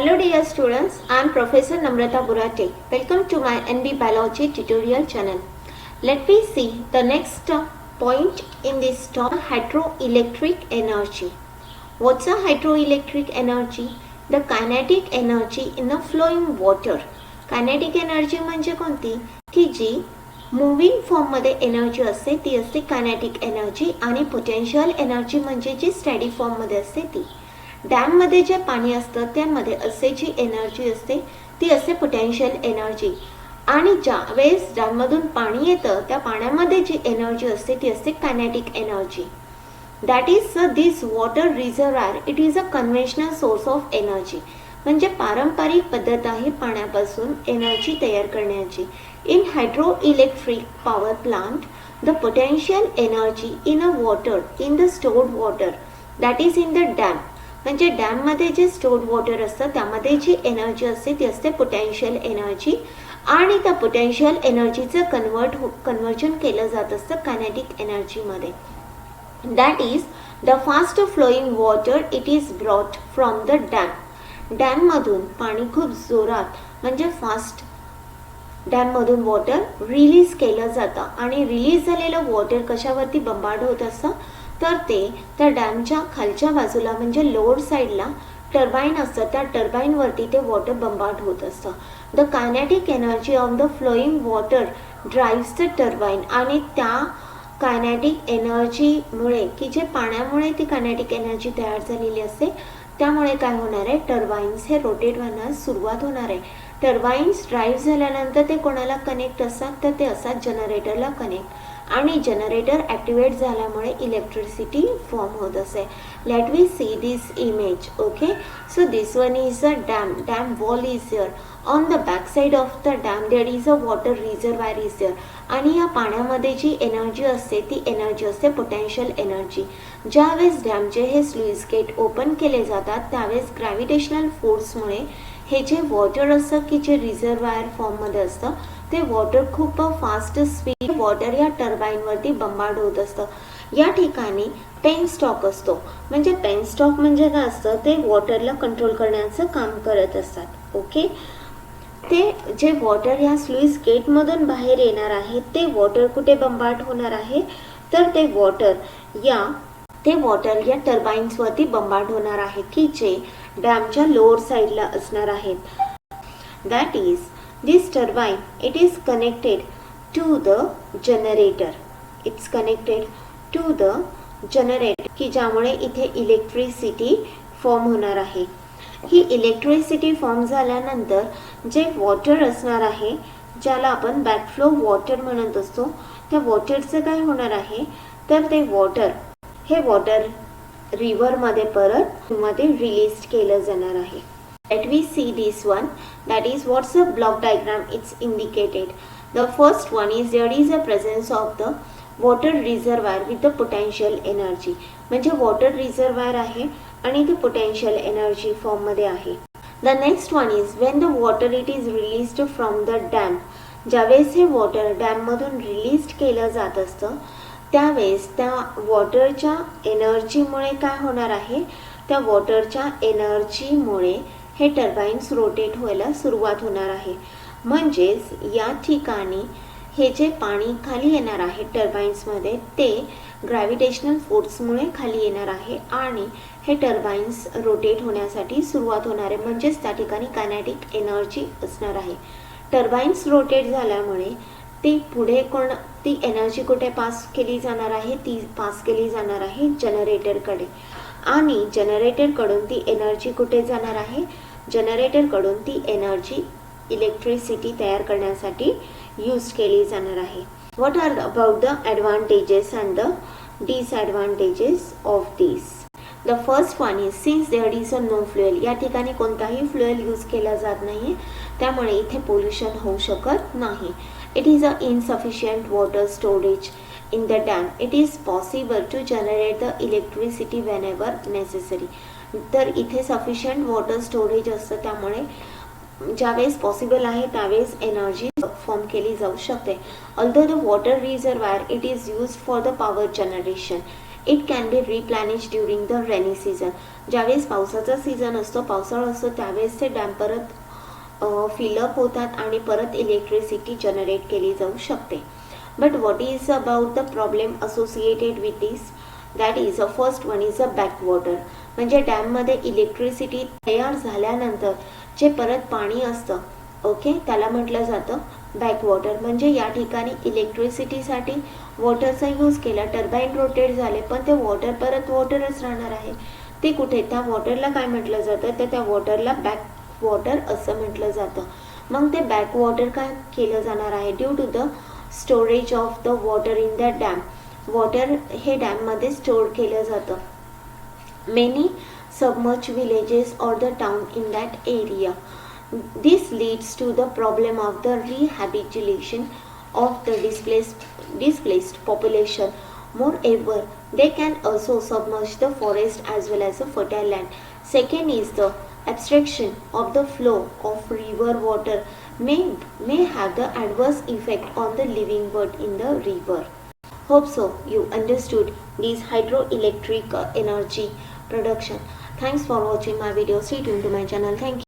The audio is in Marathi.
Hello dear students, I am Professor Namrata Burate. Welcome to my NB Biology tutorial channel. Let me see the next point in this topic, hydroelectric energy. What's a hydroelectric energy? The kinetic energy in the flowing water. Kinetic energy म्हणजे कोणती? की जी मूविंग फॉर्म मध्ये एनर्जी असते ती असते कायनेटिक एनर्जी आणि पोटेन्शियल एनर्जी म्हणजे जी स्टडी फॉर्म मध्ये असते ती. डॅम मध्ये जे पाणी असतं त्यामध्ये असे जी एनर्जी असते ती असते पोटेन्शियल एनर्जी आणि ज्या वेळेस डॅम मधून पाणी येतं त्या पाण्यामध्ये जी एनर्जी असते ती असते kinetic energy. That is this water reservoir it is a conventional source of energy. म्हणजे पारंपरिक पद्धत आहे पाण्यापासून एनर्जी तयार करण्याची. In hydroelectric power plant the potential energy in a water in the stored water that is in the dam. म्हणजे डॅम मध्ये जे स्टोर्ड वॉटर असतं त्यामध्ये जी एनर्जी असते ती असते पोटेन्शियल एनर्जी आणि त्या पोटेन्शियल एनर्जीचं कन्वर्जन केलं जात असतं कायनेटिक एनर्जी मध्ये. That is the fast flowing water it is brought from the dam. Dam मधून पाणी खूप जोरात म्हणजे फास्ट डॅम मधून वॉटर रिलीज केलं जातं आणि रिलीज झालेलं वॉटर कशावरती बंबार्ड होत असतं तर ते त्या डॅमच्या खालच्या बाजूला म्हणजे लोअर साईडला टर्बाईन असतं त्या टर्बाईन वरती ते वॉटर बंबार्ड होत असतं. The kinetic energy of the flowing water drives the turbine आणि त्या कायनेटिक एनर्जीमुळे की जे पाण्यामुळे ती कायनेटिक एनर्जी तयार झालेली असते त्यामुळे काय होणार आहे टर्बाईन्स हे रोटेट होण्यास सुरुवात होणार आहे. टर्बाईन्स ड्राईव्ह झाल्यानंतर ते कोणाला कनेक्ट असतात तर ते असतात जनरेटरला कनेक्ट आणि जनरेटर ॲक्टिवेट झाल्यामुळे इलेक्ट्रिसिटी फॉर्म होत असे. Let we see this image. Okay, so this one is a dam. Dam wall is there. On the back side of the dam there is a water reservoir is there. आणि या पाण्यामध्ये जी एनर्जी असते ती एनर्जी असते पोटेन्शियल एनर्जी. ज्यावेळेस डॅमचे हे स्लुईस गेट ओपन केले जातात त्यावेळेस ग्रॅव्हिटेशनल फोर्समुळे हे जे वॉटर असतं की जे रिझर्वायर फॉर्ममध्ये असतं ते वॉटर खूप फास्ट स्पीड वॉटर या टर्बाईन वरती बंबार्ड होत असतं. या ठिकाणी पेन स्टॉक असतो. म्हणजे पेन स्टॉक म्हणजे काय असतं ते वॉटरला कंट्रोल करण्याचं काम करत असतात. ओके, ते जे वॉटर या स्लुईस गेट मधून बाहेर येणार आहे ते वॉटर कुठे बंबार्ड होणार आहे तर ते वॉटर या टर्बाईन्स वरती बंबार्ड होणार आहे की जे डॅमच्या लोअर साईडला असणार आहेत. That is this turbine it is connected to the generator. It's connected to the generator की ज्यामुळे इथे इलेक्ट्रिसिटी फॉर्म होणार आहे. ही इलेक्ट्रिसिटी फॉर्म झाल्यानंतर जे वॉटर असणार आहे ज्याला आपण बॅकफ्लो वॉटर म्हणत असतो त्या वॉटरचं काय होणार आहे तर ते हे वॉटर रिव्हर मध्ये परत मध्ये रिलीज केलं जाणार आहे. Let we see this one. That is what's the block diagram it's indicated. The first one is there is a presence of the water reservoir with the potential energy. म्हणजे water reservoir आहे आणि ते potential energy form मध्ये आहे. The next one is when the water it is released from the dam. ज्यावेळेस हे वॉटर डॅम मधून रिलीज केलं जात असतं त्यावेळेस त्या वॉटरच्या एनर्जीमुळे काय होणार आहे त्या वॉटरच्या एनर्जीमुळे हे टर्बाईन्स रोटेट व्हायला सुरुवात होणार आहे. म्हणजेच या ठिकाणी हे जे पाणी खाली येणार आहे टर्बाईन्समध्ये ते ग्रॅव्हिटेशनल फोर्समुळे खाली येणार आहे आणि हे टर्बाईन्स रोटेट होण्यासाठी सुरुवात होणार आहे. म्हणजेच त्या ठिकाणी कायनेटिक एनर्जी असणार आहे. टर्बाईन्स रोटेट झाल्यामुळे ती एनर्जी कुठे पास केली जाणार आहे ती पास केली जाणार आहे जनरेटरकडे आणि जनरेटरकडून ती एनर्जी कुठे जाणार आहे जनरेटरकडून ती एनर्जी इलेक्ट्रिसिटी तयार करण्यासाठी यूज केली जाणार आहे. What are about the advantages and the disadvantages of this. The first one is since there is a no fuel. या ठिकाणी कोणताही फ्युएल यूज केला जात नाही त्यामुळे इथे पोल्युशन होऊ शकत नाही. It is a insufficient water storage in the dam. It is possible to generate the electricity whenever necessary. तर इथे sufficient water storage असतं त्यामुळे ज्यावेळेस पॉसिबल आहे त्यावेळेस एनर्जी फॉर्म केली जाऊ शकते. Although the water reservoir it is used for the power generation. It can be replenish during the rainy season. ज्यावेळेस पावसाचा सीझन असतो, पावसाळा असतो, त्यावेळेस ते डॅम परत फिलअप होतात आणि परत इलेक्ट्रिसिटी जनरेट केली जाऊ शकते. But what is about the problem associated with this? That is first one is a backwater. म्हणजे डॅममध्ये इलेक्ट्रिसिटी तयार झाल्यानंतर जे परत पाणी असतं, ओके, त्याला म्हटलं जातं बॅकवॉटर. म्हणजे या ठिकाणी इलेक्ट्रिसिटीसाठी वॉटरचा यूज केला, टर्बाईन रोटेट झाले, पण ते वॉटर परत वॉटरच राहणार आहे. ते कुठे, त्या वॉटरला काय म्हटलं जातं, तर त्या वॉटरला बॅकवॉटर असं म्हटलं जातं. मग ते बॅकवॉटर काय केलं जाणार आहे, due to the storage of the water in the dam. Water हे डॅममध्ये स्टोअर केलं जातं. Many submerged villages or the town in that area. This leads to the problem of the rehabilitation of the displaced population. Moreover, they can also submerge the forest as well as the fertile land. Second is the abstraction of the flow of river water may have the adverse effect on the living bird in the river. Hope so you understood this hydroelectric energy production. Thanks for watching my video. Stay tuned to my channel. Thank you.